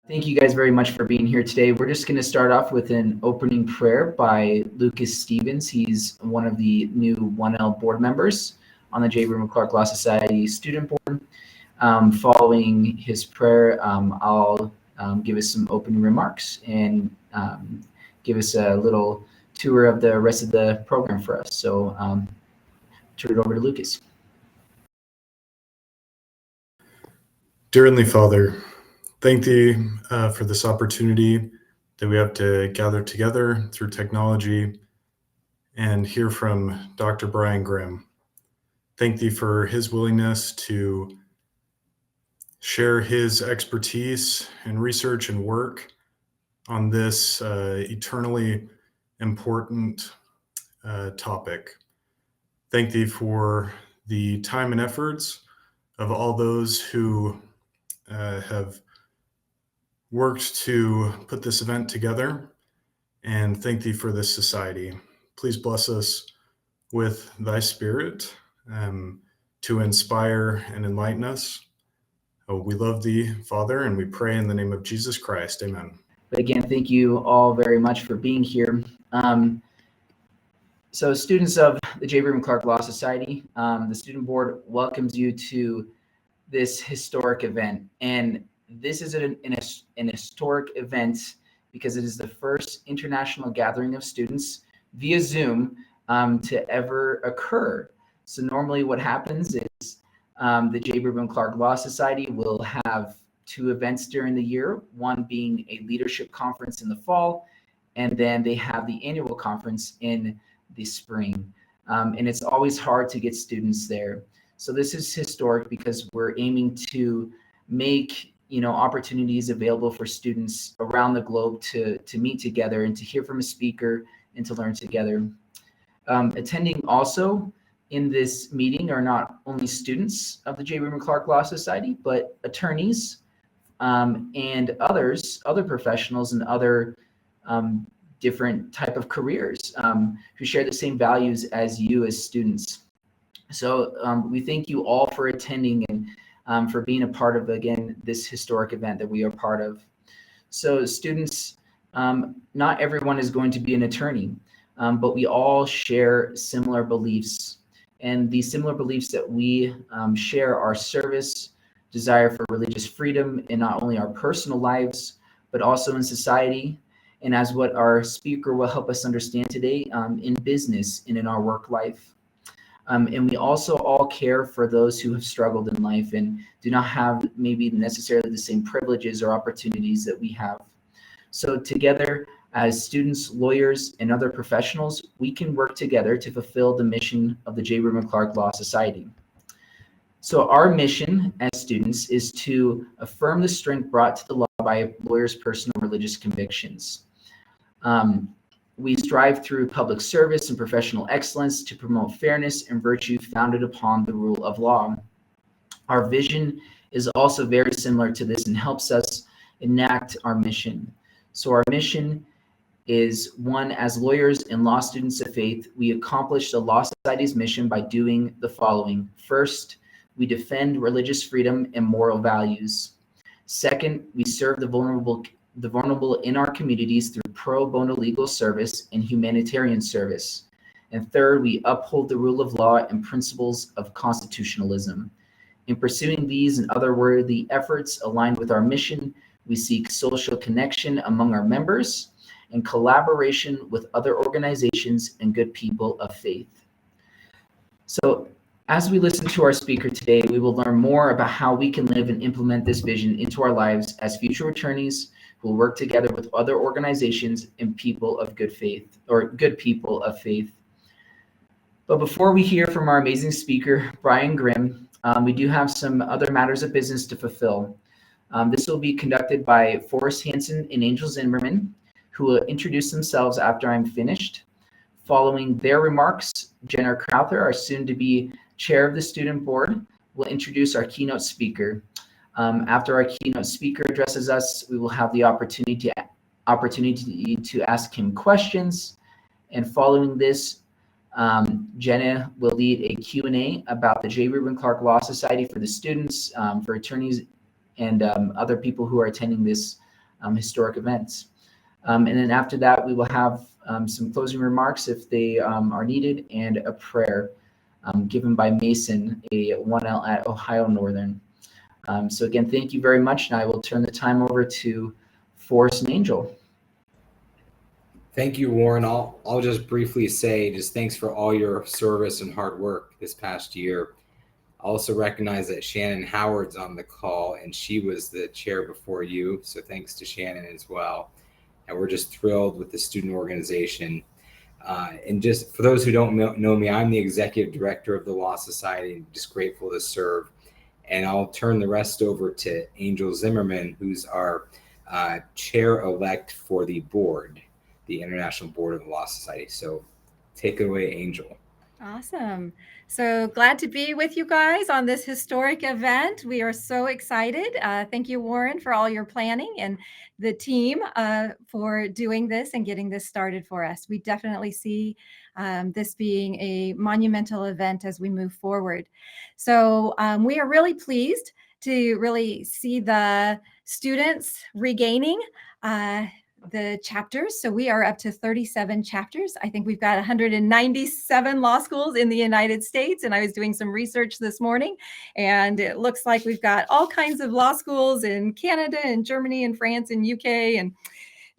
Thank you guys very much for being here today. We're just going to start off with an opening prayer by Lucas Stevens. He's one of the new 1L board members on the J. Clark Law Society student board. Following his prayer, I'll give us some opening remarks and give us a little tour of the rest of the program for us. So turn it over to Lucas. Dear Heavenly Father, thank Thee for this opportunity that we have to gather together through technology and hear from Dr. Brian Grimm. Thank Thee for his willingness to share his expertise and research and work on this eternally important topic. Thank Thee for the time and efforts of all those who have worked to put this event together, and thank Thee for this society. Please bless us with Thy Spirit to inspire and enlighten us. We love Thee, Father, and we pray in the name of Jesus Christ. Amen. But again, thank you all very much for being here. So students of the J. Clark Law Society, the student board welcomes you to this historic event. And this is an historic event because it is the first international gathering of students via Zoom to ever occur. So normally what happens is the J. Clark Law Society will have two events during the year, one being a leadership conference in the fall, and then they have the annual conference in the spring. And it's always hard to get students there. So this is historic because we're aiming to make opportunities available for students around the globe to meet together and to hear from a speaker and to learn together. Attending also in this meeting are not only students of the J. Clark Law Society, but attorneys and other professionals and other different type of careers who share the same values as you as students. So we thank you all for attending and for being a part of, again, this historic event that we are part of. So students, not everyone is going to be an attorney, but we all share similar beliefs. And the similar beliefs that we share are service, desire for religious freedom in not only our personal lives, but also in society. And as what our speaker will help us understand today, in business and in our work life. And we also all care for those who have struggled in life and do not have maybe necessarily the same privileges or opportunities that we have. So together as students, lawyers, and other professionals, we can work together to fulfill the mission of the J. Clark Law Society. So our mission as students is to affirm the strength brought to the law by a lawyer's personal religious convictions. We strive through public service and professional excellence to promote fairness and virtue founded upon the rule of law. Our vision is also very similar to this and helps us enact our mission. So our mission is, one, as lawyers and law students of faith, we accomplish the Law Society's mission by doing the following. First, we defend religious freedom and moral values. Second, we serve the vulnerable in our communities through pro bono legal service and humanitarian service. And third, we uphold the rule of law and principles of constitutionalism. In pursuing these and other worthy efforts aligned with our mission, we seek social connection among our members and collaboration with other organizations and good people of faith. So as we listen to our speaker today, we will learn more about how we can live and implement this vision into our lives as future attorneys who will work together with other organizations and people of good faith, or good people of faith. But before we hear from our amazing speaker, Brian Grimm, we do have some other matters of business to fulfill. This will be conducted by Forrest Hansen and Angel Zimmerman, who will introduce themselves after I'm finished. Following their remarks, Jenna Crowther, our soon-to-be chair of the student board, will introduce our keynote speaker. After our keynote speaker addresses us, we will have the opportunity to ask him questions. And following this, Jenna will lead a Q&A about the J. Clark Law Society for the students, for attorneys, and other people who are attending this historic events. And then after that, we will have some closing remarks if they are needed, and a prayer given by Mason, a 1L at Ohio Northern. So again, thank you very much, and I will turn the time over to Forrest and Angel. Thank you, Warren. I'll just briefly say just thanks for all your service and hard work this past year. I also recognize that Shannon Howard's on the call, and she was the chair before you. So thanks to Shannon as well. And we're just thrilled with the student organization. And just for those who don't know me, I'm the executive director of the Law Society, and just grateful to serve. And I'll turn the rest over to Angel Zimmerman, who's our chair-elect for the board, the International Board of the Law Society. So take it away, Angel. Awesome. So glad to be with you guys on this historic event. We are so excited. Thank you, Warren, for all your planning, and the team for doing this and getting this started for us. We definitely see this being a monumental event as we move forward. So we are really pleased to really see the students regaining the chapters. So we are up to 37 chapters. I think we've got 197 law schools in the United States. And I was doing some research this morning, and it looks like we've got all kinds of law schools in Canada and Germany and France and UK and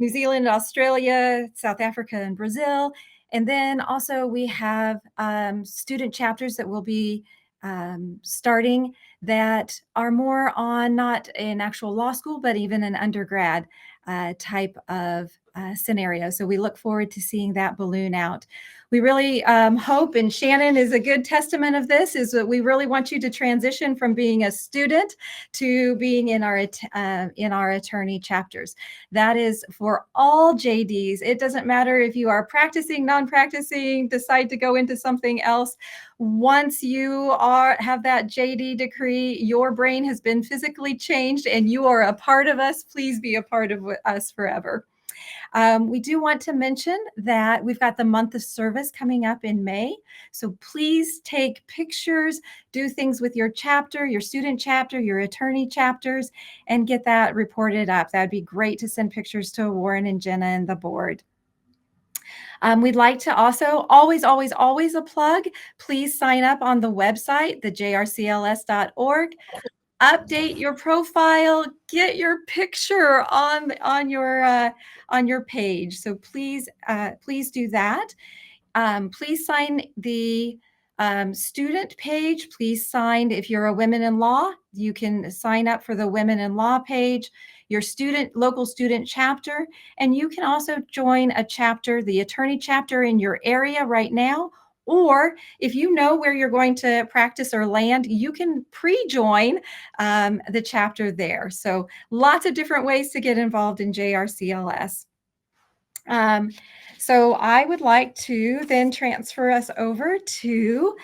New Zealand, Australia, South Africa, and Brazil. And then also we have student chapters that will be starting that are more on not an actual law school, but even an undergrad type of scenario. So we look forward to seeing that balloon out. We really hope, and Shannon is a good testament of this, is that we really want you to transition from being a student to being in our attorney chapters. That is for all JDs. It doesn't matter if you are practicing, non-practicing, decide to go into something else. Once you have that JD decree, your brain has been physically changed and you are a part of us. Please be a part of us forever. We do want to mention that we've got the month of service coming up in May. So please take pictures, do things with your chapter, your student chapter, your attorney chapters, and get that reported up. That'd be great to send pictures to Warren and Jenna and the board. We'd like to also always a plug. Please sign up on the website, the JRCLS.org. Update your profile, get your picture on your page. So please do that. Please sign the student page. Please sign, if you're a Women in Law, you can sign up for the Women in Law page, your local student chapter, and you can also join a chapter, the attorney chapter in your area right now. Or if you know where you're going to practice or land, you can pre-join the chapter there. So lots of different ways to get involved in JRCLS. So I would like to then transfer us over to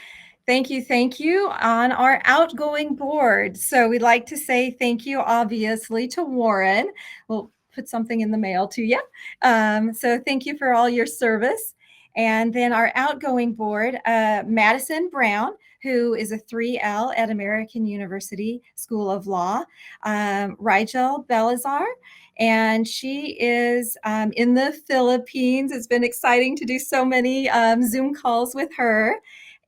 thank you on our outgoing board. So we'd like to say thank you, obviously, to Warren. We'll put something in the mail to you. So thank you for all your service. And then our outgoing board, Madison Brown, who is a 3L at American University School of Law, Rigel Belazar, and she is in the Philippines. It's been exciting to do so many Zoom calls with her.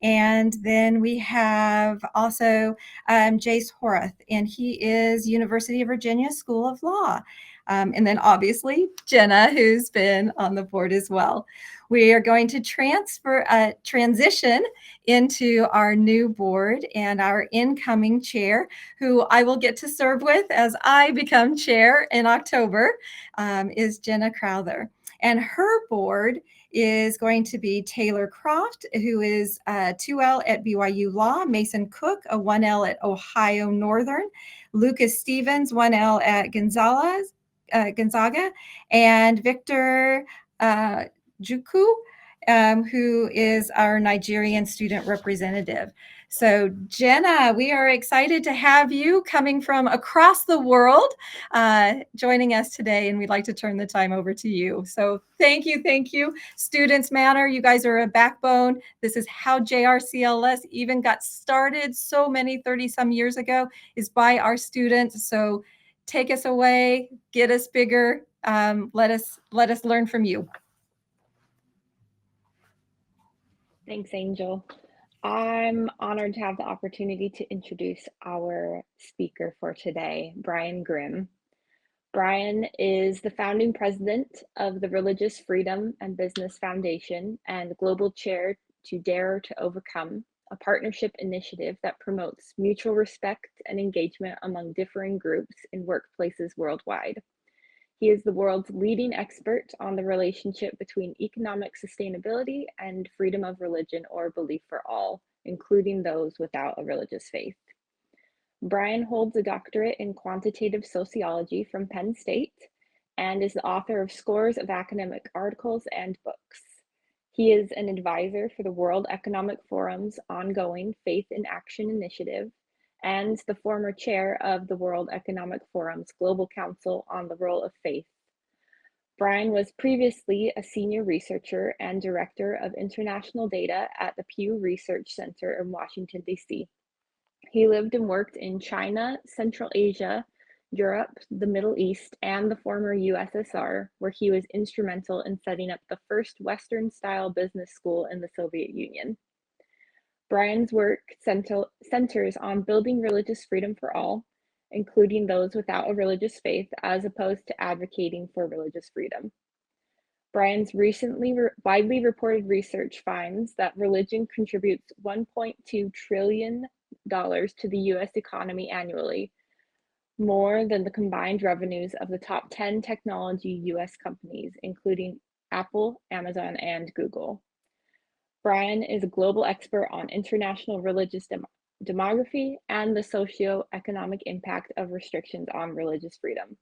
And then we have also Jace Horath, and he is University of Virginia School of Law. And then obviously Jenna, who's been on the board as well. We are going to transition into our new board, and our incoming chair, who I will get to serve with as I become chair in October, is Jenna Crowther. And her board is going to be Taylor Croft, who is 2L at BYU Law, Mason Cook, a 1L at Ohio Northern, Lucas Stevens, 1L at Gonzaga, and Victor Juku, who is our Nigerian student representative. So Jenna, we are excited to have you coming from across the world, joining us today, and we'd like to turn the time over to you. So thank you. Students matter. You guys are a backbone. This is how JRCLS even got started so many 30-some years ago, is by our students. So take us away, get us bigger. Let us learn from you. Thanks, Angel. I'm honored to have the opportunity to introduce our speaker for today, Brian Grimm. Brian is the founding president of the Religious Freedom and Business Foundation and global chair to Dare to Overcome, a partnership initiative that promotes mutual respect and engagement among differing groups in workplaces worldwide. He is the world's leading expert on the relationship between economic sustainability and freedom of religion or belief for all, including those without a religious faith. Brian holds a doctorate in quantitative sociology from Penn State and is the author of scores of academic articles and books. He is an advisor for the World Economic Forum's ongoing Faith in Action initiative and the former chair of the World Economic Forum's Global Council on the Role of Faith. Brian was previously a senior researcher and director of international data at the Pew Research Center in Washington, D.C. He lived and worked in China, Central Asia, Europe, the Middle East, and the former USSR, where he was instrumental in setting up the first Western-style business school in the Soviet Union. Brian's work centers on building religious freedom for all, including those without a religious faith, as opposed to advocating for religious freedom. Brian's recently widely reported research finds that religion contributes $1.2 trillion to the US economy annually, more than the combined revenues of the top 10 technology US companies, including Apple, Amazon, and Google. Brian is a global expert on international religious demography and the socio-economic impact of restrictions on religious freedom.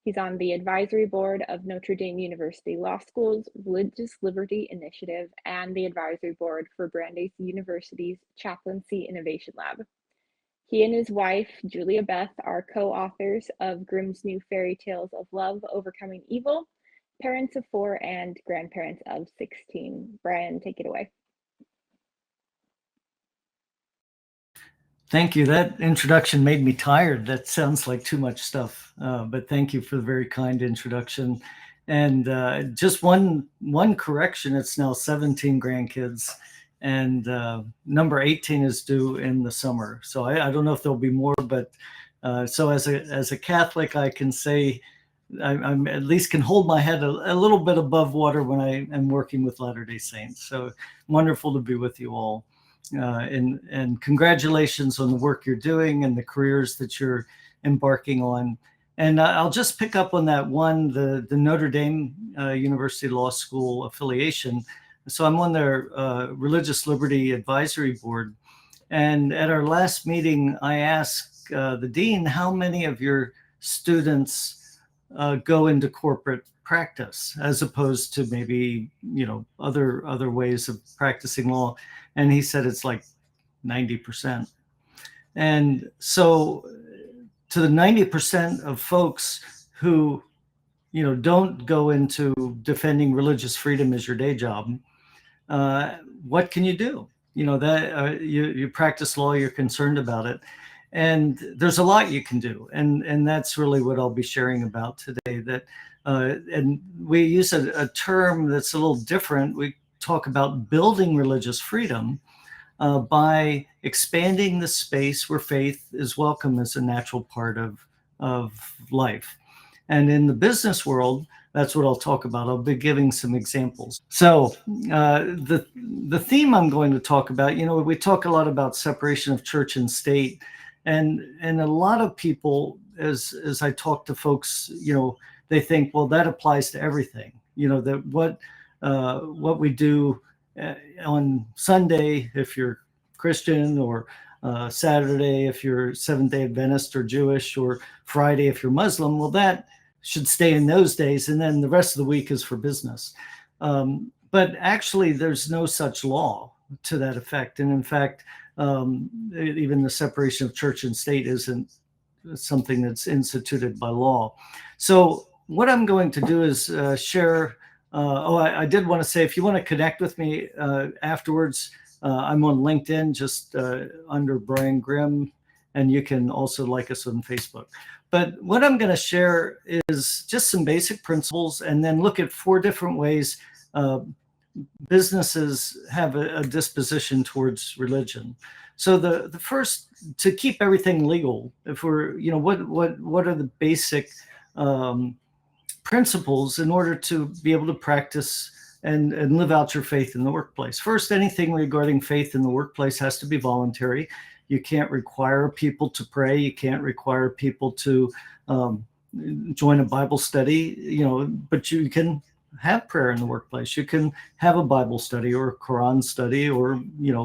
He's on the advisory board of Notre Dame University Law School's Religious Liberty Initiative and the advisory board for Brandeis University's Chaplaincy Innovation Lab. He and his wife, Julia Beth, are co-authors of Grimm's new fairy tales of love overcoming evil, parents of 4 and grandparents of 16. Brian, take it away. Thank you. That introduction made me tired. That sounds like too much stuff, but thank you for the very kind introduction. And just one correction, it's now 17 grandkids, and number 18 is due in the summer. So I don't know if there'll be more, but so as a Catholic, I can say I'm at least can hold my head a little bit above water when I am working with Latter-day Saints. So wonderful to be with you all. And congratulations on the work you're doing and the careers that you're embarking on. And I'll just pick up on that one, the Notre Dame University Law School affiliation. So I'm on their Religious Liberty Advisory Board. And at our last meeting, I asked the dean, how many of your students go into corporate practice as opposed to maybe, other ways of practicing law? And he said it's like 90%. And so to the 90% of folks who, don't go into defending religious freedom as your day job, what can you do? That you practice law, you're concerned about it. And there's a lot you can do. And that's really what I'll be sharing about today. That and we use a term that's a little different. We talk about building religious freedom by expanding the space where faith is welcome as a natural part of life. And in the business world, that's what I'll talk about. I'll be giving some examples. So the theme I'm going to talk about, we talk a lot about separation of church and state. And a lot of people, as I talk to folks, they think, well, that applies to everything. That what we do on Sunday, if you're Christian, or Saturday, if you're Seventh-day Adventist or Jewish, or Friday, if you're Muslim, well, that should stay in those days. And then the rest of the week is for business. But actually, there's no such law to that effect. And in fact, even the separation of church and state isn't something that's instituted by law. So what I'm going to do is share. I did want to say, if you want to connect with me afterwards, I'm on LinkedIn, just under Brian Grimm, and you can also like us on Facebook. But what I'm going to share is just some basic principles, and then look at 4 different ways businesses have a disposition towards religion. So the first, to keep everything legal, if we're, what are the basic principles in order to be able to practice and live out your faith in the workplace? First, anything regarding faith in the workplace has to be voluntary. You can't require people to pray. You can't require people to join a Bible study, but you can have prayer in the workplace. You can have a Bible study or a Quran study or,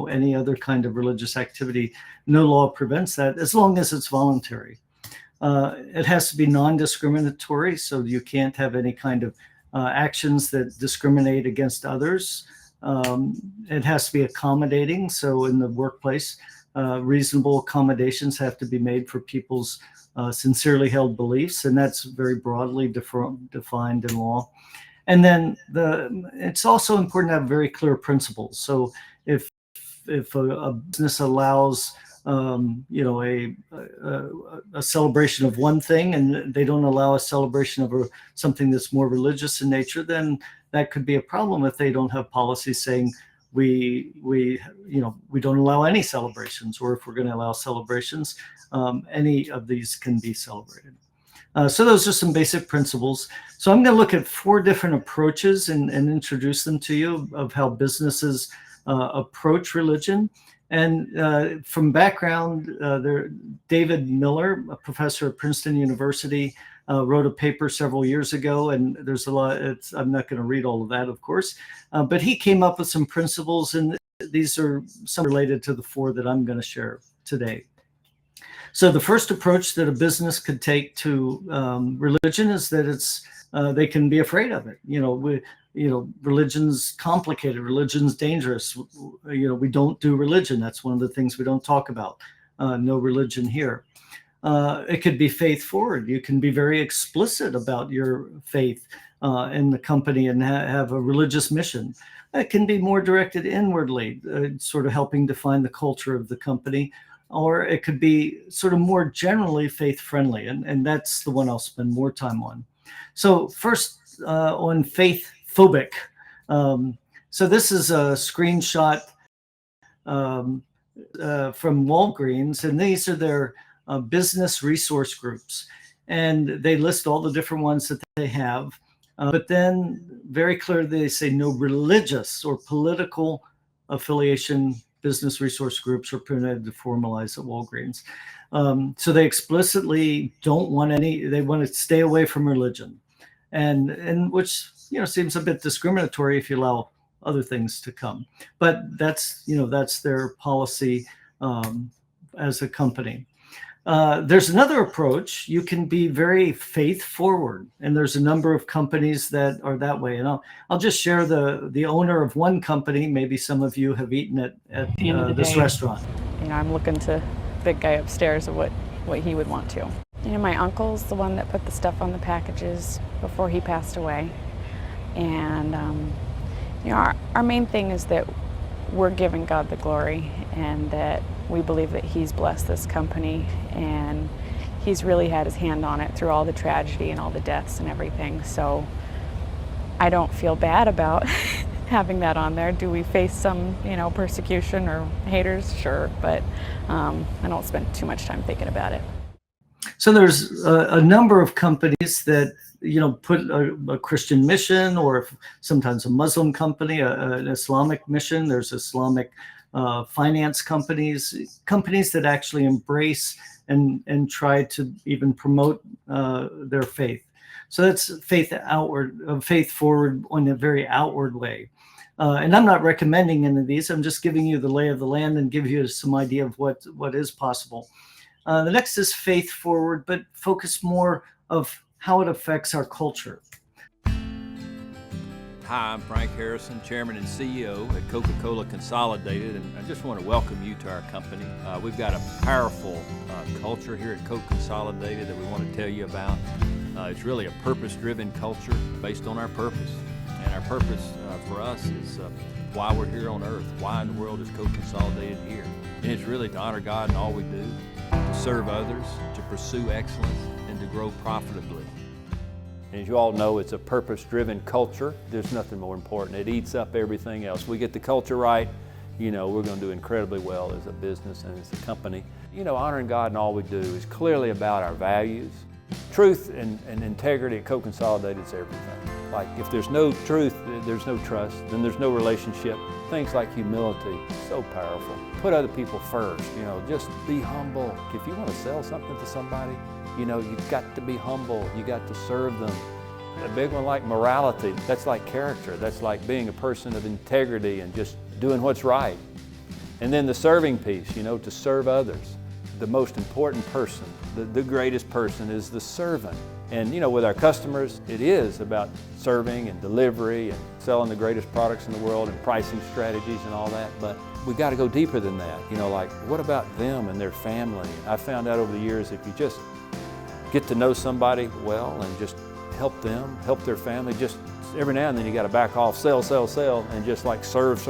any other kind of religious activity. No law prevents that as long as it's voluntary. It has to be non-discriminatory, so you can't have any kind of actions that discriminate against others. It has to be accommodating. So in the workplace, reasonable accommodations have to be made for people's sincerely held beliefs, and that's very broadly defined in law. And then it's also important to have very clear principles. So if a business allows a celebration of one thing and they don't allow a celebration of something that's more religious in nature, then that could be a problem if they don't have policies saying we don't allow any celebrations, or if we're going to allow celebrations, any of these can be celebrated. So those are some basic principles. So I'm going to look at 4 different approaches and introduce them to you of how businesses approach religion. And from background, David Miller, a professor at Princeton University, wrote a paper several years ago, and there's a lot. I'm not going to read all of that, of course, but he came up with some principles, and these are some related to the 4 that I'm going to share today. So the first approach that a business could take to religion is that they can be afraid of it. Religion's complicated. Religion's dangerous. We don't do religion. That's one of the things we don't talk about. No religion here. It could be faith forward. You can be very explicit about your faith in the company and have a religious mission. It can be more directed inwardly, sort of helping define the culture of the company. Or it could be sort of more generally faith friendly. And that's the one I'll spend more time on. So first on faith phobic. So this is a screenshot from Walgreens, and these are their business resource groups. And they list all the different ones that they have. But then very clearly they say no religious or political affiliation business resource groups are permitted to formalize at Walgreens. So they explicitly don't want they want to stay away from religion. And which, seems a bit discriminatory if you allow other things to come. But that's their policy as a company. There's another approach. You can be very faith forward, and there's a number of companies that are that way. And I'll just share the owner of one company. Maybe some of you have eaten at this restaurant. I'm looking to big guy upstairs of what he would want to. My uncle's the one that put the stuff on the packages before he passed away. And our main thing is that we're giving God the glory, and that we believe that He's blessed this company, and He's really had His hand on it through all the tragedy and all the deaths and everything. So I don't feel bad about having that on there. Do we face some, persecution or haters? Sure, but I don't spend too much time thinking about it. So there's a number of companies that put a Christian mission, or sometimes a Muslim company, an Islamic mission. There's Islamic finance companies that actually embrace and try to even promote their faith. So that's faith forward in a very outward way. And I'm not recommending any of these. I'm just giving you the lay of the land and give you some idea of what is possible. The next is faith forward, but focus more of how it affects our culture. Hi, I'm Frank Harrison, Chairman and CEO at Coca-Cola Consolidated, and I just want to welcome you to our company. We've got a powerful culture here at Coke Consolidated that we want to tell you about. It's really a purpose-driven culture based on our purpose. And our purpose for us is why we're here on earth. Why in the world is Coke Consolidated here? And it's really to honor God in all we do, to serve others, to pursue excellence, and to grow profitably. As you all know, it's a purpose-driven culture. There's nothing more important. It eats up everything else. We get the culture right, we're going to do incredibly well as a business and as a company. Honoring God in all we do is clearly about our values. Truth and integrity at Co-Consolidated is everything. Like, if there's no truth, there's no trust, then there's no relationship. Things like humility, so powerful. Put other people first, just be humble. If you want to sell something to somebody, you've got to be humble. You got to serve them. A big one like morality, that's like character. That's like being a person of integrity and just doing what's right. And then the serving piece, to serve others. The most important person, the greatest person is the servant. And with our customers, it is about serving and delivery and selling the greatest products in the world and pricing strategies and all that. But we got to go deeper than that. Like, what about them and their family? I found out over the years, if you just get to know somebody well and just help them, help their family, just every now and then you got to back off, sell, and just like serve.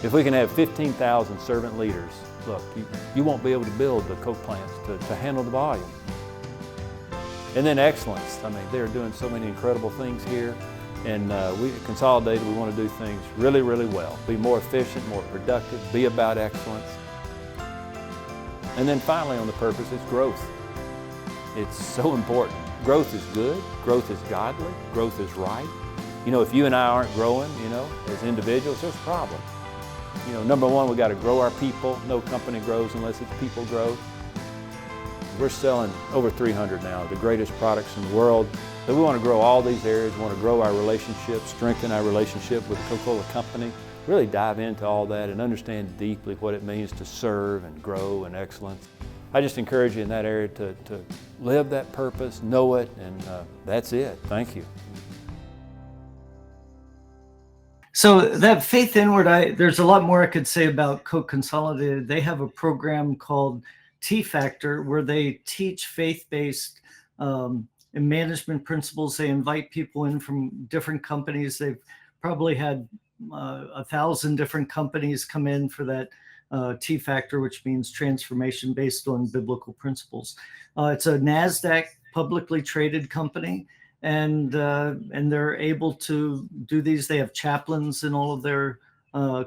If we can have 15,000 servant leaders, look, you won't be able to build the Coke plants to handle the volume. And then excellence. They're doing so many incredible things here. And we at Consolidated, we want to do things really, really well. Be more efficient, more productive, be about excellence. And then finally on the purpose is growth. It's so important. Growth is good, growth is godly, growth is right. If you and I aren't growing, as individuals, there's a problem. Number one, we got to grow our people. No company grows unless its people grow. We're selling over 300 now, the greatest products in the world. So we want to grow all these areas. We want to grow our relationships, strengthen our relationship with the Coca-Cola Company, really dive into all that and understand deeply what it means to serve and grow and excellence. I just encourage you in that area to live that purpose, know it, and that's it. Thank you. So that faith inward, there's a lot more I could say about Coke Consolidated. They have a program called T-Factor where they teach faith-based management principles. They invite people in from different companies. They've probably had 1,000 different companies come in for that T-Factor, which means transformation based on biblical principles. It's a NASDAQ publicly traded company. And they're able to do these. They have chaplains in all of their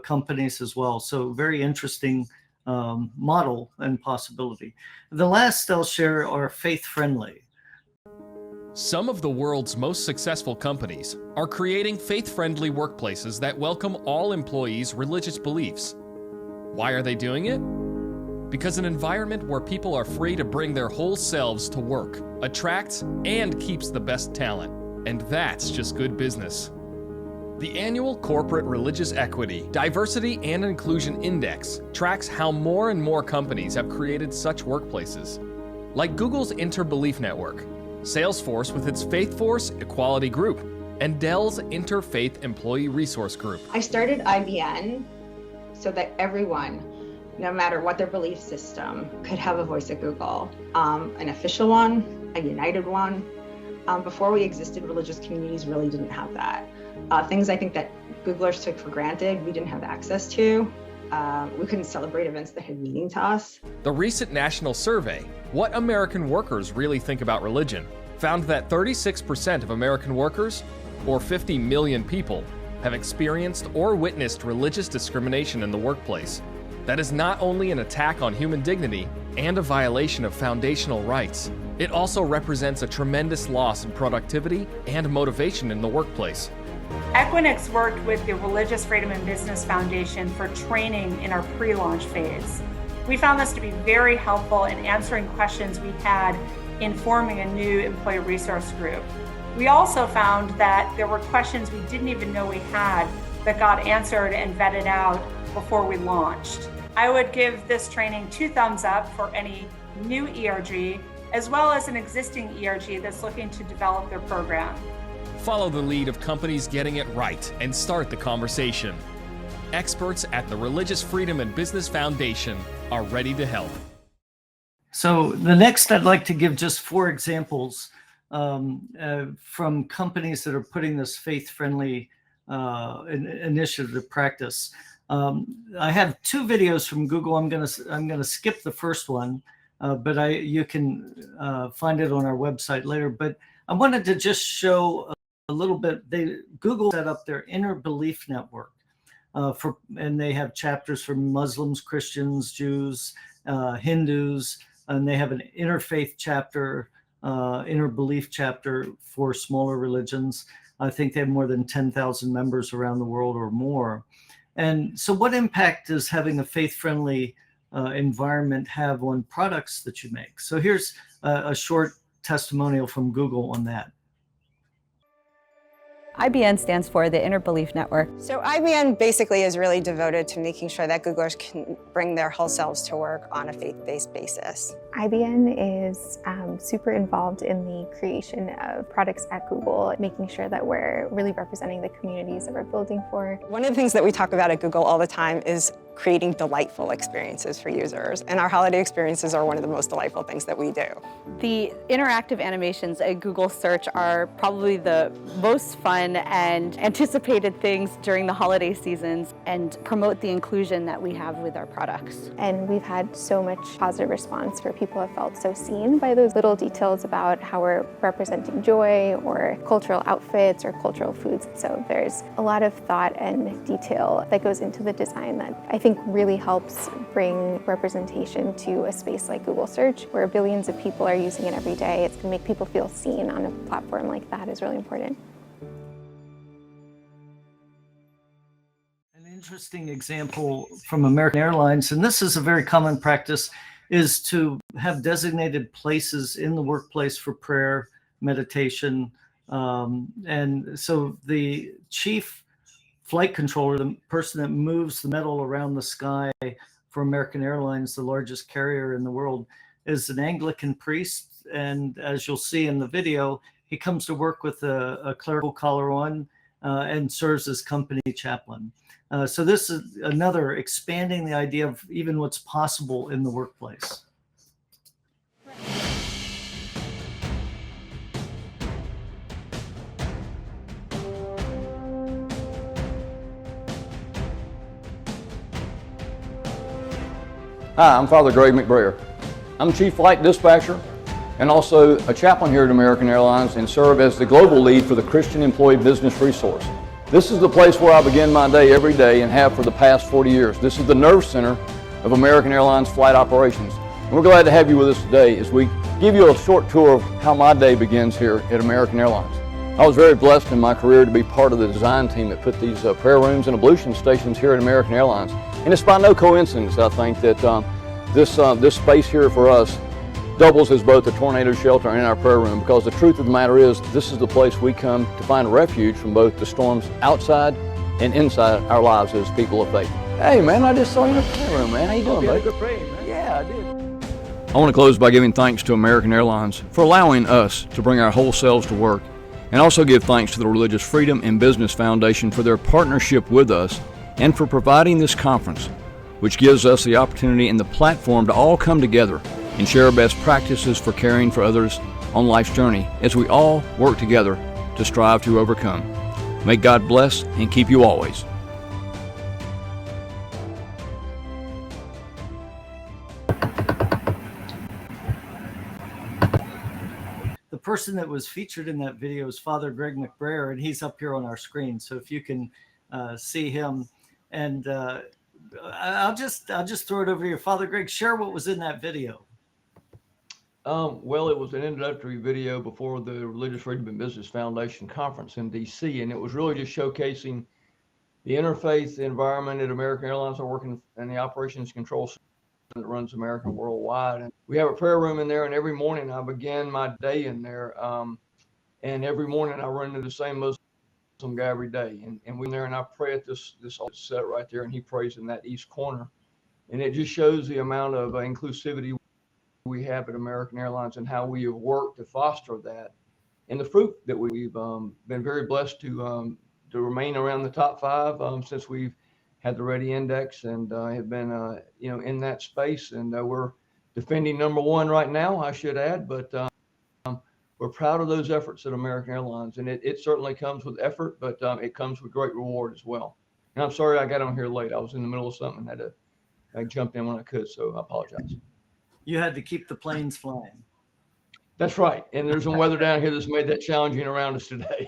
companies as well. So very interesting model and possibility. The last I'll share are faith-friendly. Some of the world's most successful companies are creating faith-friendly workplaces that welcome all employees' religious beliefs. Why are they doing it? Because an environment where people are free to bring their whole selves to work attracts and keeps the best talent, and that's just good business. The annual Corporate Religious Equity, Diversity and Inclusion Index tracks how more and more companies have created such workplaces, like Google's Interbelief Network, Salesforce with its FaithForce Equality Group, and Dell's Interfaith Employee Resource Group. I started IBN so that everyone, no matter what their belief system, could have a voice at Google, an official one, a united one. Before we existed, religious communities really didn't have that. Things I think that Googlers took for granted, we didn't have access to. We couldn't celebrate events that had meaning to us. The recent national survey, What American Workers Really Think About Religion, found that 36% of American workers, or 50 million people, have experienced or witnessed religious discrimination in the workplace. That is not only an attack on human dignity and a violation of foundational rights, it also represents a tremendous loss in productivity and motivation in the workplace. Equinix worked with the Religious Freedom and Business Foundation for training in our pre-launch phase. We found this to be very helpful in answering questions we had in forming a new employee resource group. We also found that there were questions we didn't even know we had that got answered and vetted out before we launched. I would give this training 2 thumbs up for any new ERG, as well as an existing ERG that's looking to develop their program. Follow the lead of companies getting it right and start the conversation. Experts at the Religious Freedom and Business Foundation are ready to help. So the next, I'd like to give just 4 examples from companies that are putting this faith-friendly initiative to practice. I have 2 videos from Google. I'm gonna skip the first one. but you can find it on our website later. But I wanted to just show a little bit. Google set up their Inner Belief Network and they have chapters for Muslims, Christians, Jews, Hindus, and they have an interfaith chapter, inner belief chapter for smaller religions. I think they have more than 10,000 members around the world or more. And so what impact does having a faith-friendly environment have on products that you make? So here's a short testimonial from Google on that. IBN stands for the Inner Belief Network. So IBN basically is really devoted to making sure that Googlers can bring their whole selves to work on a faith-based basis. IBN is super involved in the creation of products at Google, making sure that we're really representing the communities that we're building for. One of the things that we talk about at Google all the time is creating delightful experiences for users. And our holiday experiences are one of the most delightful things that we do. The interactive animations at Google Search are probably the most fun and anticipated things during the holiday seasons and promote the inclusion that we have with our products. And we've had so much positive response where people have felt so seen by those little details about how we're representing joy or cultural outfits or cultural foods. So there's a lot of thought and detail that goes into the design that I think really helps bring representation to a space like Google Search, where billions of people are using it every day. It's going to make people feel seen on a platform like that is really important. An interesting example from American Airlines, and this is a very common practice, is to have designated places in the workplace for prayer, meditation. And so the chief flight controller, the person that moves the metal around the sky for American Airlines, the largest carrier in the world, is an Anglican priest. And as you'll see in the video, he comes to work with a clerical collar on and serves as company chaplain. So this is another expanding the idea of even what's possible in the workplace. Hi, I'm Father Greg McBrayer. I'm Chief Flight Dispatcher and also a chaplain here at American Airlines and serve as the global lead for the Christian Employee Business Resource. This is the place where I begin my day every day and have for the past 40 years. This is the nerve center of American Airlines flight operations. And we're glad to have you with us today as we give you a short tour of how my day begins here at American Airlines. I was very blessed in my career to be part of the design team that put these prayer rooms and ablution stations here at American Airlines. And it's by no coincidence, I think, that this space here for us doubles as both a tornado shelter and our prayer room, because the truth of the matter is this is the place we come to find refuge from both the storms outside and inside our lives as people of faith. Hey man, I just saw you in the prayer room, man. How you doing, buddy? Good praying, man. Yeah, I did. I want to close by giving thanks to American Airlines for allowing us to bring our whole selves to work, and also give thanks to the Religious Freedom and Business Foundation for their partnership with us and for providing this conference, which gives us the opportunity and the platform to all come together and share best practices for caring for others on life's journey as we all work together to strive to overcome. May God bless and keep you always. The person that was featured in that video is Father Greg McBrayer, and he's up here on our screen. So if you can see him, and I'll just throw it over to you, Father Greg. Share what was in that video. Well, it was an introductory video before the Religious Freedom and Business Foundation conference in DC, and it was really just showcasing the interfaith environment at American Airlines. I work in the operations control center that runs American worldwide, and we have a prayer room in there, and every morning I begin my day in there, and every morning I run into the same Muslim guy every day, and we're in there and I pray at this set right there, and he prays in that east corner, and it just shows the amount of inclusivity we have at American Airlines and how we have worked to foster that, and the fruit that we've been very blessed to remain around the top 5 since we've had the Ready Index, and have been in that space, and we're defending number 1 right now, I should add, but we're proud of those efforts at American Airlines, and it certainly comes with effort, but it comes with great reward as well. And I'm sorry I got on here late. I was in the middle of something and had to jump in when I could, so I apologize. you had to keep the planes flying. That's right. And there's some weather down here that's made that challenging around us today.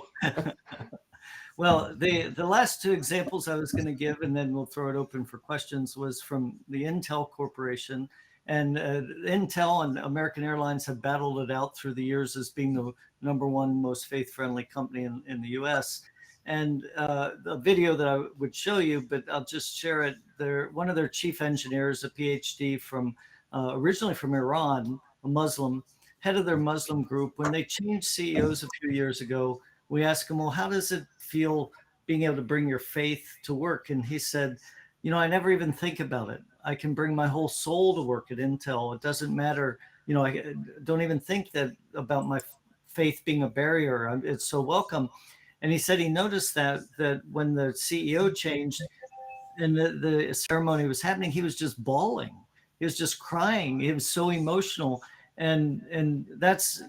Well, the last two examples I was going to give, and then we'll throw it open for questions, was from the Intel Corporation. And Intel and American Airlines have battled it out through the years as being the #1 most faith-friendly company in the U.S. And the video that I would show you, but I'll just share it. One of their chief engineers, a PhD from originally from Iran, a Muslim, head of their Muslim group. When they changed CEOs a few years ago, we asked him, well, how does it feel being able to bring your faith to work? And he said, I never even think about it. I can bring my whole soul to work at Intel. It doesn't matter. I don't even think that about my faith being a barrier. It's so welcome. And he said he noticed that when the CEO changed and the ceremony was happening, he was just bawling. He was just crying. He was so emotional. And that's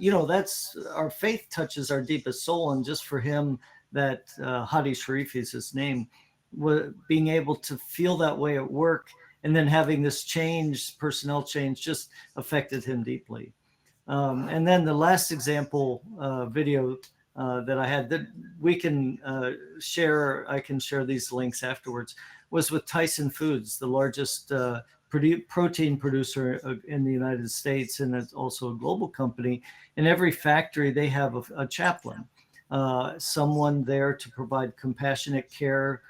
our faith touches our deepest soul. And just for him, that Hadi Sharif is his name, being able to feel that way at work and then having this personnel change just affected him deeply. And then the last example video that I had that we can share, I can share these links afterwards, was with Tyson Foods, the largest protein producer in the United States, and it's also a global company. In every factory, they have a chaplain, someone there to provide compassionate care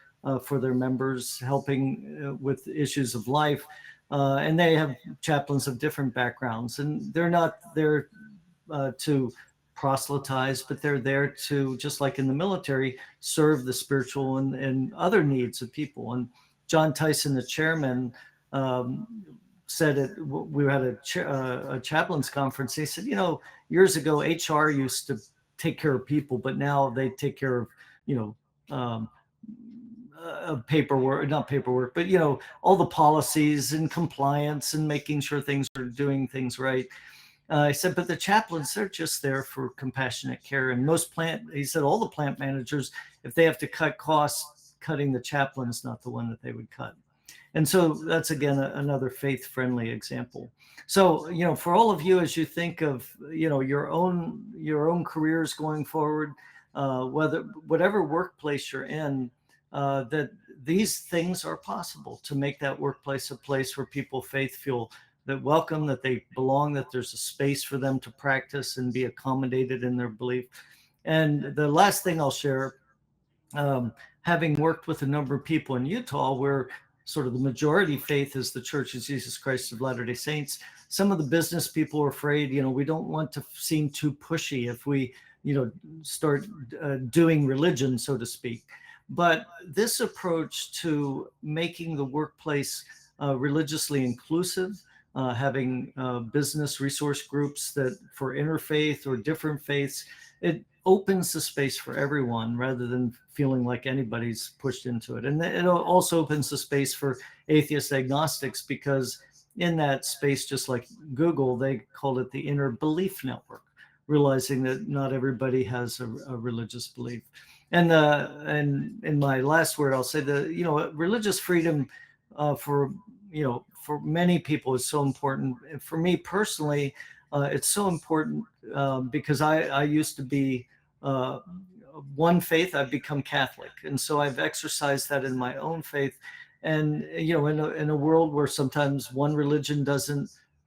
for their members, helping with issues of life. And they have chaplains of different backgrounds, and they're not there to proselytize, but they're there to, just like in the military, serve the spiritual and other needs of people. And John Tyson, the chairman, said we had a chaplains conference. He said, years ago, HR used to take care of people, but now they take care of, paperwork, not paperwork, but, all the policies and compliance and making sure things are doing things right. I said, but the chaplains, they're just there for compassionate care. And he said, all the plant managers, if they have to cut costs, cutting the chaplain's not the one that they would cut. And so that's, again, another faith-friendly example. So, for all of you, as you think of, your own careers going forward, whatever workplace you're in, that these things are possible to make that workplace a place where people faith feel that welcome, that they belong, that there's a space for them to practice and be accommodated in their belief. And the last thing I'll share, having worked with a number of people in Utah where sort of the majority faith is the Church of Jesus Christ of Latter-day Saints, some of the business people are afraid, we don't want to seem too pushy if we, start doing religion, so to speak. But this approach to making the workplace religiously inclusive, having business resource groups that for interfaith or different faiths, it opens the space for everyone rather than feeling like anybody's pushed into it. And it also opens the space for atheist agnostics, because in that space, just like Google, they called it the inner belief network, realizing that not everybody has a religious belief. And in my last word, I'll say that, religious freedom for many people is so important. And for me personally, it's so important because I used to be one faith. I've become Catholic. And so I've exercised that in my own faith. And, in a world where sometimes one religion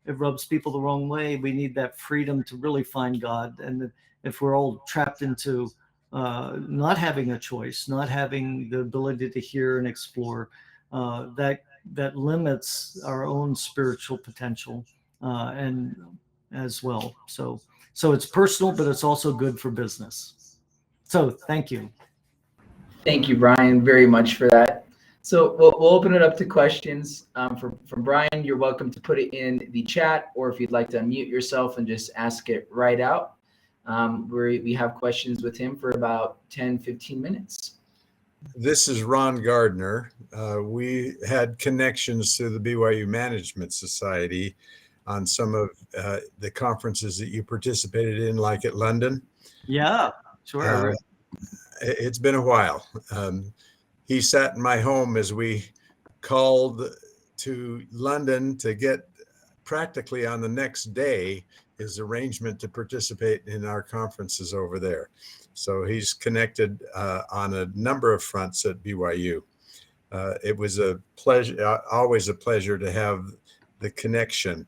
it rubs people the wrong way, we need that freedom to really find God. And if we're all trapped into not having a choice, not having the ability to hear and explore, that limits our own spiritual potential and as well. So it's personal, but it's also good for business. So thank you. Thank you, Brian, very much for that. So we'll open it up to questions from Brian. You're welcome to put it in the chat, or if you'd like to unmute yourself and just ask it right out. We have questions with him for about 10, 15 minutes. This is Ron Gardner. We had connections to the BYU Management Society on some of the conferences that you participated in, like at London. Yeah, sure. It's been a while. He sat in my home as we called to London to get practically on the next day his arrangement to participate in our conferences over there. So he's connected on a number of fronts at BYU. It was a pleasure, always a pleasure to have the connection.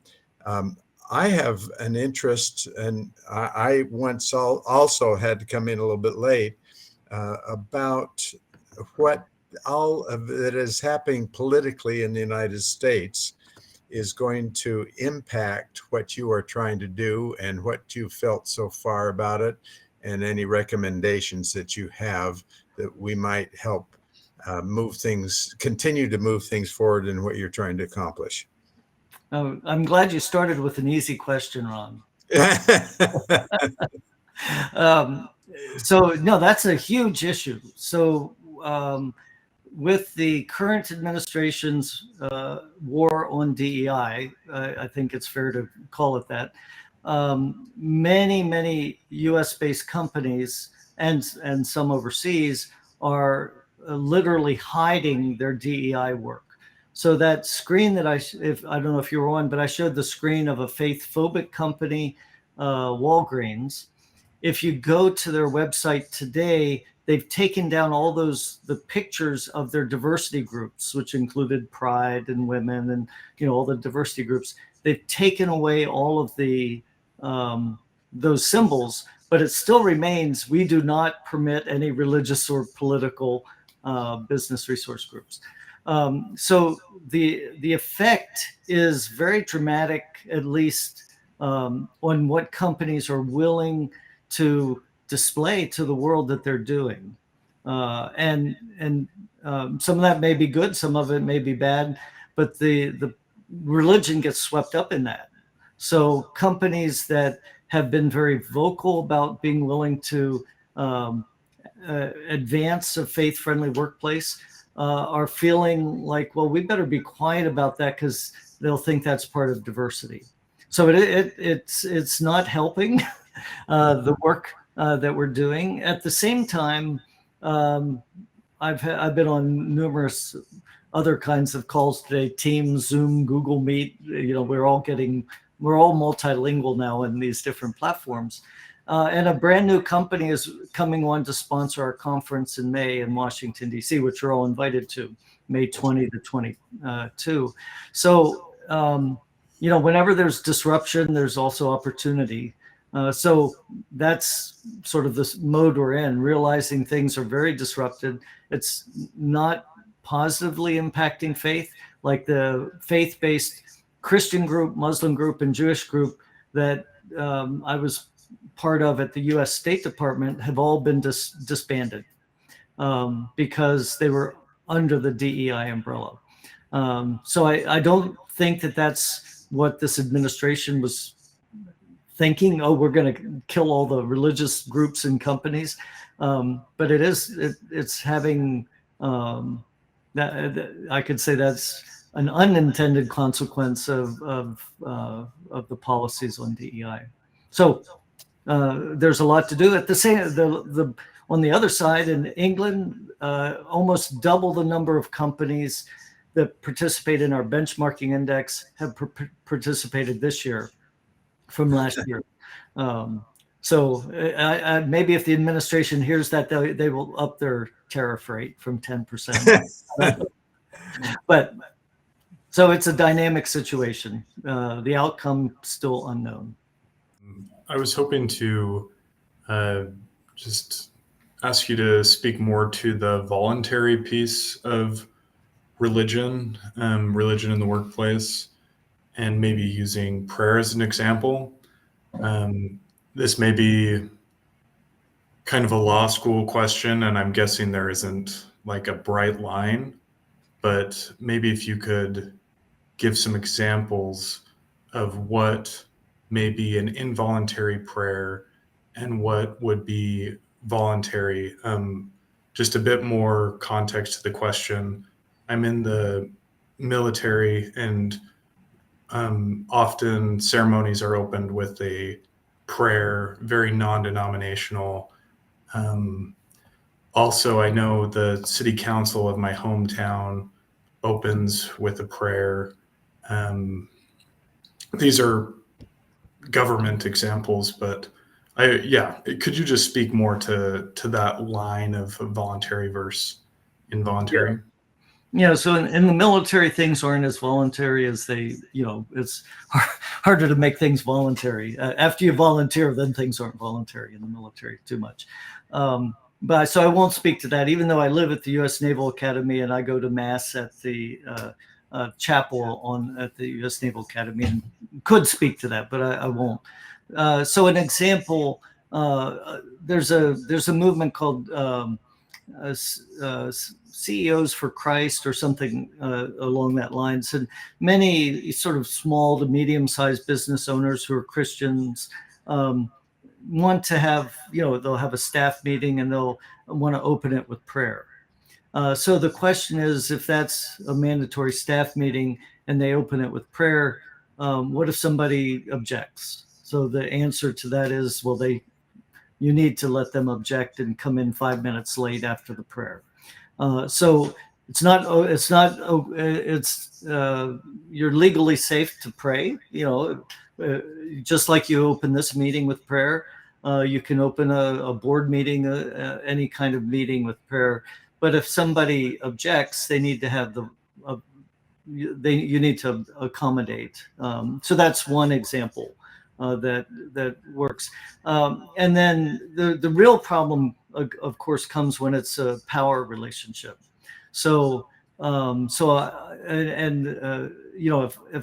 I have an interest, and I once also had to come in a little bit late, about what all of that is happening politically in the United States is going to impact what you are trying to do and what you felt so far about it, and any recommendations that you have that we might help continue to move things forward in what you're trying to accomplish. Oh, I'm glad you started with an easy question, Ron. So no, that's a huge issue. So with the current administration's war on DEI, I think it's fair to call it that, many US-based companies and some overseas are literally hiding their DEI work. So that screen that I don't know if you were on, but I showed the screen of a faith-phobic company, Walgreens. If you go to their website today, they've taken down all the pictures of their diversity groups, which included Pride and women and all the diversity groups. They've taken away all of the those symbols, but it still remains, we do not permit any religious or political business resource groups. So the effect is very dramatic, at least on what companies are willing to display to the world that they're doing. And some of that may be good, some of it may be bad, but the religion gets swept up in that. So companies that have been very vocal about being willing to advance a faith-friendly workplace are feeling like, well, we better be quiet about that because they'll think that's part of diversity. So it's not helping the work that we're doing. At the same time, I've been on numerous other kinds of calls today: Teams, Zoom, Google Meet. We're all multilingual now in these different platforms. And a brand new company is coming on to sponsor our conference in May in Washington, D.C., which we're all invited to, May 20 to 22. So, whenever there's disruption, there's also opportunity. So that's sort of this mode we're in, realizing things are very disrupted. It's not positively impacting faith, like the faith-based Christian group, Muslim group, and Jewish group that I was part of at the U.S. State Department have all been disbanded because they were under the DEI umbrella. So I don't think that that's what this administration was thinking. Oh, we're going to kill all the religious groups and companies. But it's having that I could say that's an unintended consequence of the policies on DEI. So there's a lot to do. At the same, on the other side, in England, almost double the number of companies that participate in our benchmarking index have participated this year from last year. So maybe if the administration hears that, they will up their tariff rate from 10%. But so it's a dynamic situation. The outcome still unknown. I was hoping to just ask you to speak more to the voluntary piece of religion, religion in the workplace, and maybe using prayer as an example. This may be kind of a law school question, and I'm guessing there isn't like a bright line, but maybe if you could give some examples of what may be an involuntary prayer and what would be voluntary. Just a bit more context to the question. I'm in the military, and often ceremonies are opened with a prayer, very non-denominational. Also, I know the city council of my hometown opens with a prayer. these are government examples, but could you just speak more to that line of voluntary versus involuntary? Yeah, so in the military, things aren't as voluntary as they, it's harder to make things voluntary. After you volunteer, then things aren't voluntary in the military too much. But so I won't speak to that, even though I live at the U.S. Naval Academy and I go to Mass at the chapel at the U.S. Naval Academy, and could speak to that, but I won't. So an example, there's a movement called CEOs for Christ or something along that lines, and many sort of small to medium-sized business owners who are Christians want to have, they'll have a staff meeting and they'll want to open it with prayer. So the question is, if that's a mandatory staff meeting and they open it with prayer, what if somebody objects? So the answer to that is, well, you need to let them object and come in 5 minutes late after the prayer. So you're legally safe to pray, just like you open this meeting with prayer. You can open a board meeting, any kind of meeting with prayer. But if somebody objects, they need to have you need to accommodate. So that's one example that works. And then the real problem, of course, comes when it's a power relationship. So if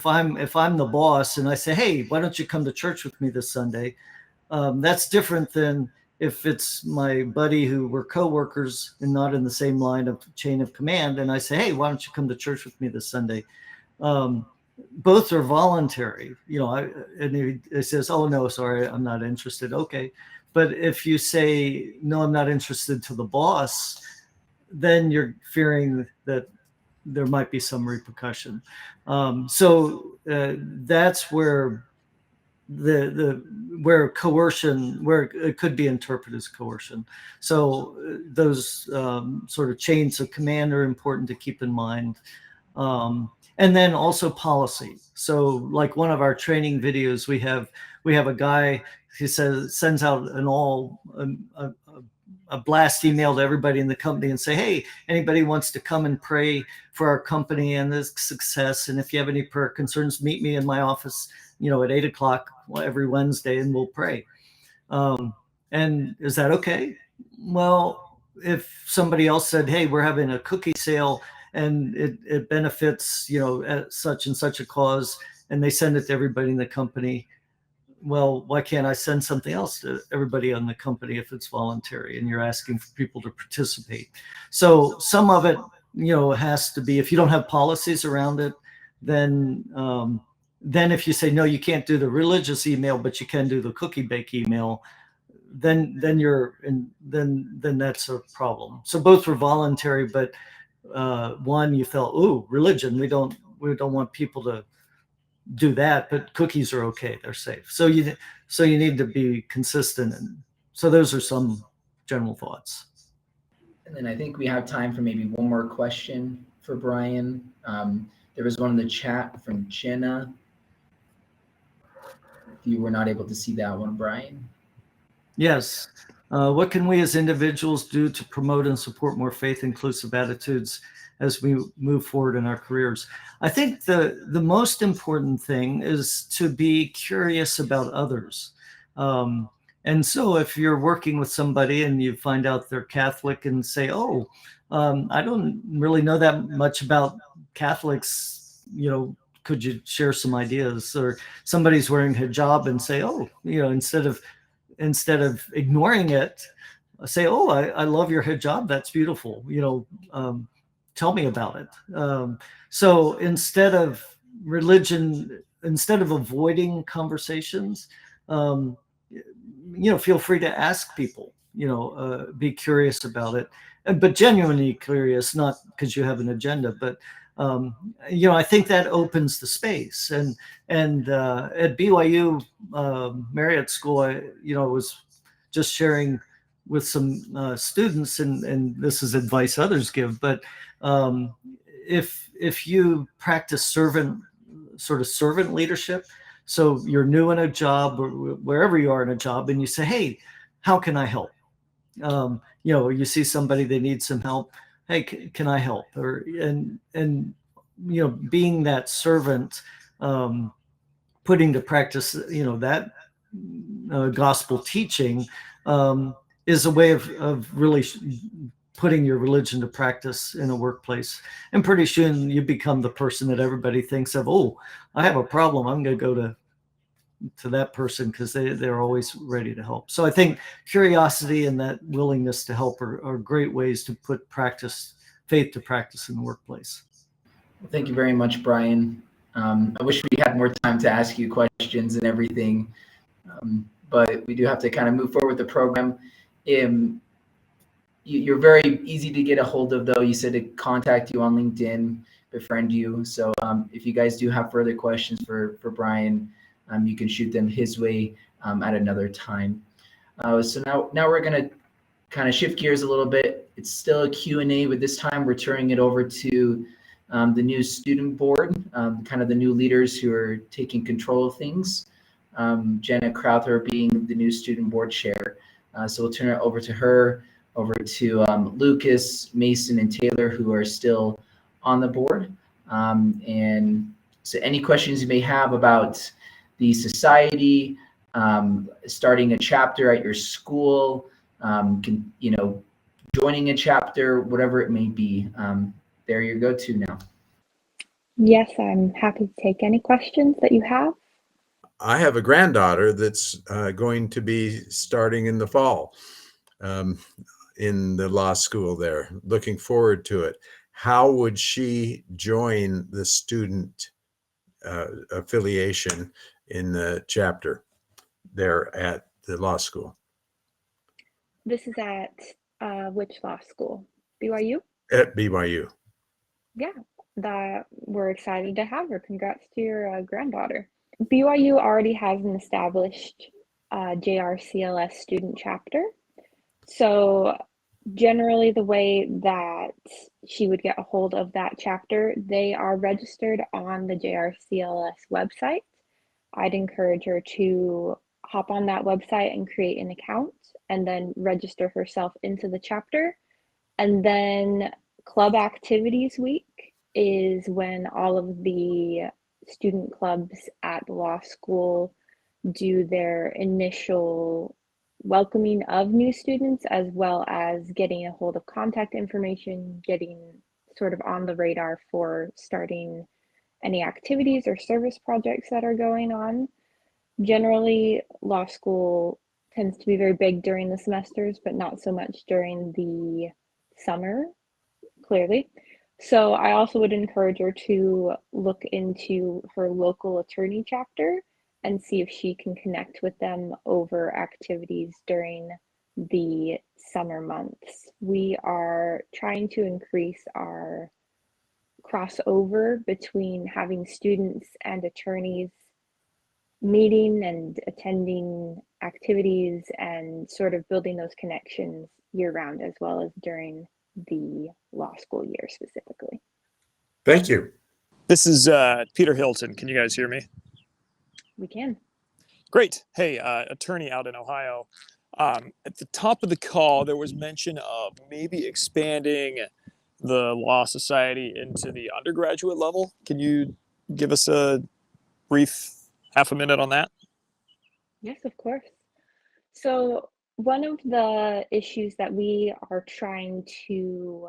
I'm the boss and I say, hey, why don't you come to church with me this Sunday? That's different than if it's my buddy who we're coworkers and not in the same line of chain of command, and I say, hey, why don't you come to church with me this Sunday? Both are voluntary, and he says, oh no, sorry, I'm not interested. Okay. But if you say, no, I'm not interested to the boss, then you're fearing that there might be some repercussion. So that's where where coercion, where it could be interpreted as coercion. So those sort of chains of command are important to keep in mind. And then also policy. So like one of our training videos, we have a guy who sends out a blast email to everybody in the company and say, hey, anybody wants to come and pray for our company and its success, and if you have any prayer concerns, meet me in my office, at 8:00 every Wednesday, and we'll pray. And is that okay? Well, if somebody else said, hey, we're having a cookie sale and it benefits, at such and such a cause, and they send it to everybody in the company, well, why can't I send something else to everybody on the company if it's voluntary and you're asking for people to participate? So some of it, has to be, if you don't have policies around it, then if you say, no, you can't do the religious email, but you can do the cookie bake email, then that's a problem. So both were voluntary, but one, you felt, ooh, religion, we don't want people to do that, but cookies are okay, they're safe. So you need to be consistent. And so those are some general thoughts. And then I think we have time for maybe one more question for Brian. There was one in the chat from Jenna. If you were not able to see that one, Brian. Yes. What can we as individuals do to promote and support more faith-inclusive attitudes as we move forward in our careers? I think the most important thing is to be curious about others. And so if you're working with somebody and you find out they're Catholic and say, oh, I don't really know that much about Catholics, could you share some ideas? Or somebody's wearing hijab and say, oh, instead of ignoring it, say, oh, I love your hijab. That's beautiful. Tell me about it. So instead of avoiding conversations, feel free to ask people, be curious about it, but genuinely curious, not because you have an agenda, but I think that opens the space. And at BYU Marriott School, I was just sharing with some students, and this is advice others give, but if you practice servant leadership, So you're new in a job or wherever you are in a job, and you say, hey, how can I help? You see somebody, they need some help. Hey, can I help? And being that servant, putting to practice, that gospel teaching is a way of really putting your religion to practice in a workplace. And pretty soon you become the person that everybody thinks of. Oh, I have a problem. I'm going to go to that person because they're always ready to help. So I think curiosity and that willingness to help are great ways to put faith to practice in the workplace. Well, thank you very much, Brian. I wish we had more time to ask you questions and everything, but we do have to kind of move forward with the program. You're very easy to get a hold of, though. You said to contact you on LinkedIn, befriend you. So if you guys do have further questions for Brian, you can shoot them his way at another time. So now we're going to kind of shift gears a little bit. It's still a Q&A, but this time we're turning it over to the new student board, kind of the new leaders who are taking control of things. Jenna Crowther being the new student board chair. So we'll turn it over to her, over to Lucas, Mason, and Taylor, who are still on the board. And so any questions you may have about the society, starting a chapter at your school, joining a chapter, whatever it may be, there you go to now. Yes, I'm happy to take any questions that you have. I have a granddaughter that's going to be starting in the fall in the law school there. Looking forward to it. How would she join the student affiliation in the chapter there at the law school? This is at which law school? BYU? At BYU. Yeah, that we're excited to have her. Congrats to your granddaughter. BYU already has an established JRCLS student chapter. So generally the way that she would get a hold of that chapter, they are registered on the JRCLS website. I'd encourage her to hop on that website and create an account and then register herself into the chapter. And then Club Activities Week is when all of the student clubs at the law school do their initial welcoming of new students, as well as getting a hold of contact information, getting sort of on the radar for starting any activities or service projects that are going on. Generally, law school tends to be very big during the semesters, but not so much during the summer, clearly. So I also would encourage her to look into her local attorney chapter and see if she can connect with them over activities during the summer months. We are trying to increase our crossover between having students and attorneys meeting and attending activities and sort of building those connections year round, as well as during the law school year specifically. Thank you. This is Peter Hilton. Can you guys hear me? We can. Great. Hey, attorney out in Ohio. At the top of the call, there was mention of maybe expanding the Law Society into the undergraduate level. Can you give us a brief half a minute on that? Yes, of course. So one of the issues that we are trying to,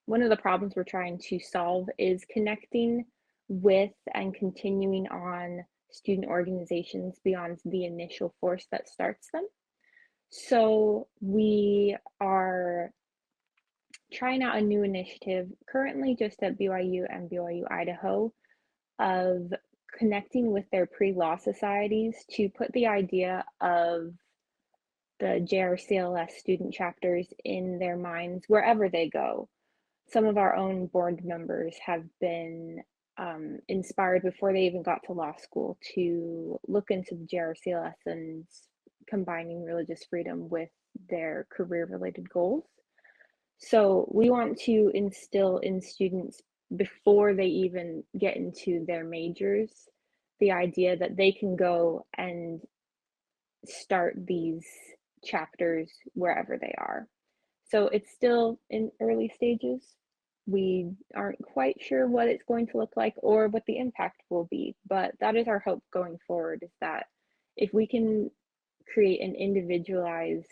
one of the problems we're trying to solve is connecting with and continuing on student organizations beyond the initial force that starts them. So we are trying out a new initiative currently just at BYU and BYU Idaho of connecting with their pre-law societies to put the idea of the JRCLS student chapters in their minds wherever they go. Some of our own board members have been inspired before they even got to law school to look into the JRCLS and combining religious freedom with their career-related goals. So we want to instill in students before they even get into their majors the idea that they can go and start these chapters wherever they are. So it's still in early stages. We aren't quite sure what it's going to look like or what the impact will be, but that is our hope going forward, is that if we can create an individualized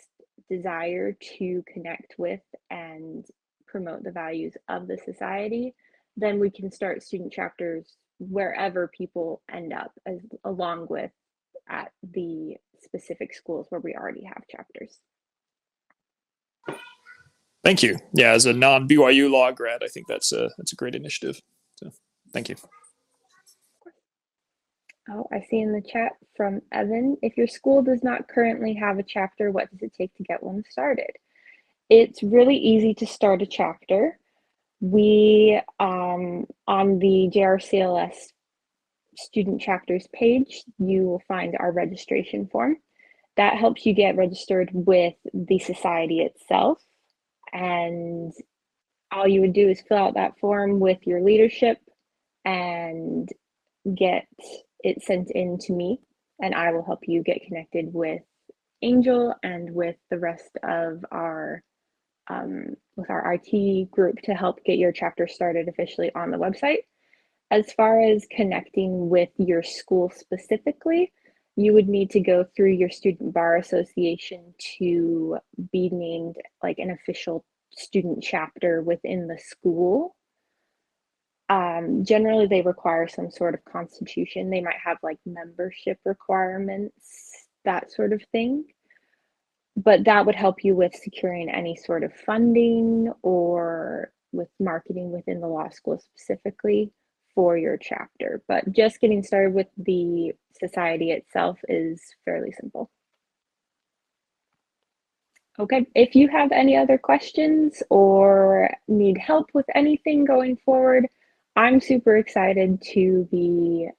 desire to connect with and promote the values of the society, then we can start student chapters wherever people end up, as along with at the specific schools where we already have chapters. Thank you. Yeah, as a non-BYU law grad, I think that's a great initiative. So, thank you. Oh, I see in the chat from Evan, if your school does not currently have a chapter, what does it take to get one started? It's really easy to start a chapter. We, on the JRCLS student chapters page, you will find our registration form. That helps you get registered with the society itself. And all you would do is fill out that form with your leadership and get it sent in to me, and I will help you get connected with Angel and with the rest of our with our IT group to help get your chapter started officially on the website. As far as connecting with your school specifically, you would need to go through your student bar association to be named like an official student chapter within the school. Generally, they require some sort of constitution. They might have like membership requirements, that sort of thing. But that would help you with securing any sort of funding or with marketing within the law school specifically for your chapter. But just getting started with the society itself is fairly simple. Okay, if you have any other questions or need help with anything going forward, I'm super excited to be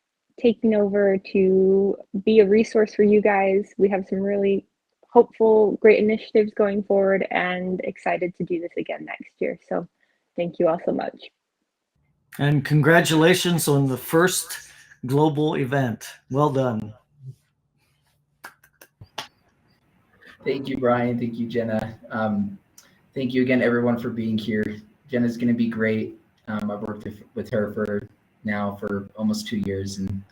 taking over to be a resource for you guys. We have some really hopeful, great initiatives going forward and excited to do this again next year. So thank you all so much. And congratulations on the first global event. Well done. Thank you, Brian. Thank you, Jenna. Thank you again, everyone, for being here. Jenna's going to be great. I've worked with her for almost 2 years, and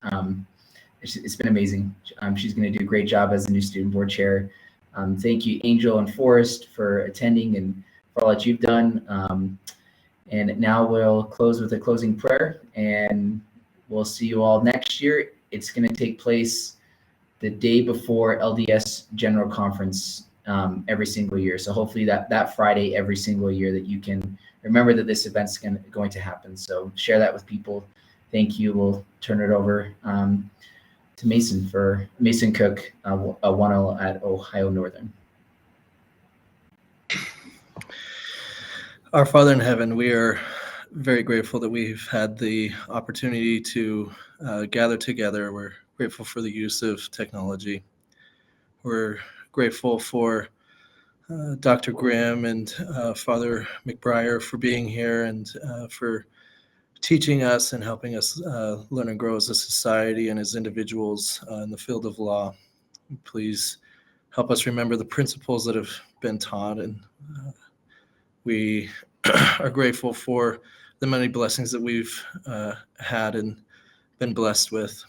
it's been amazing. She's going to do a great job as the new student board chair. Thank you, Angel and Forrest, for attending and for all that you've done. And now we'll close with a closing prayer, and we'll see you all next year. It's going to take place the day before LDS General Conference every single year. So hopefully that Friday every single year that you can remember that this event's going to happen. So share that with people. Thank you. We'll turn it over to Mason Cook, a 1L at Ohio Northern. Our Father in heaven, we are very grateful that we've had the opportunity to gather together. We're grateful for the use of technology. We're grateful for Dr. Grimm and Father McBriar for being here and for teaching us and helping us learn and grow as a society and as individuals in the field of law. Please help us remember the principles that have been taught, and we are grateful for the many blessings that we've had and been blessed with.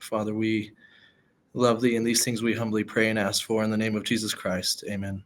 Father, we love thee, and these things we humbly pray and ask for in the name of Jesus Christ. Amen.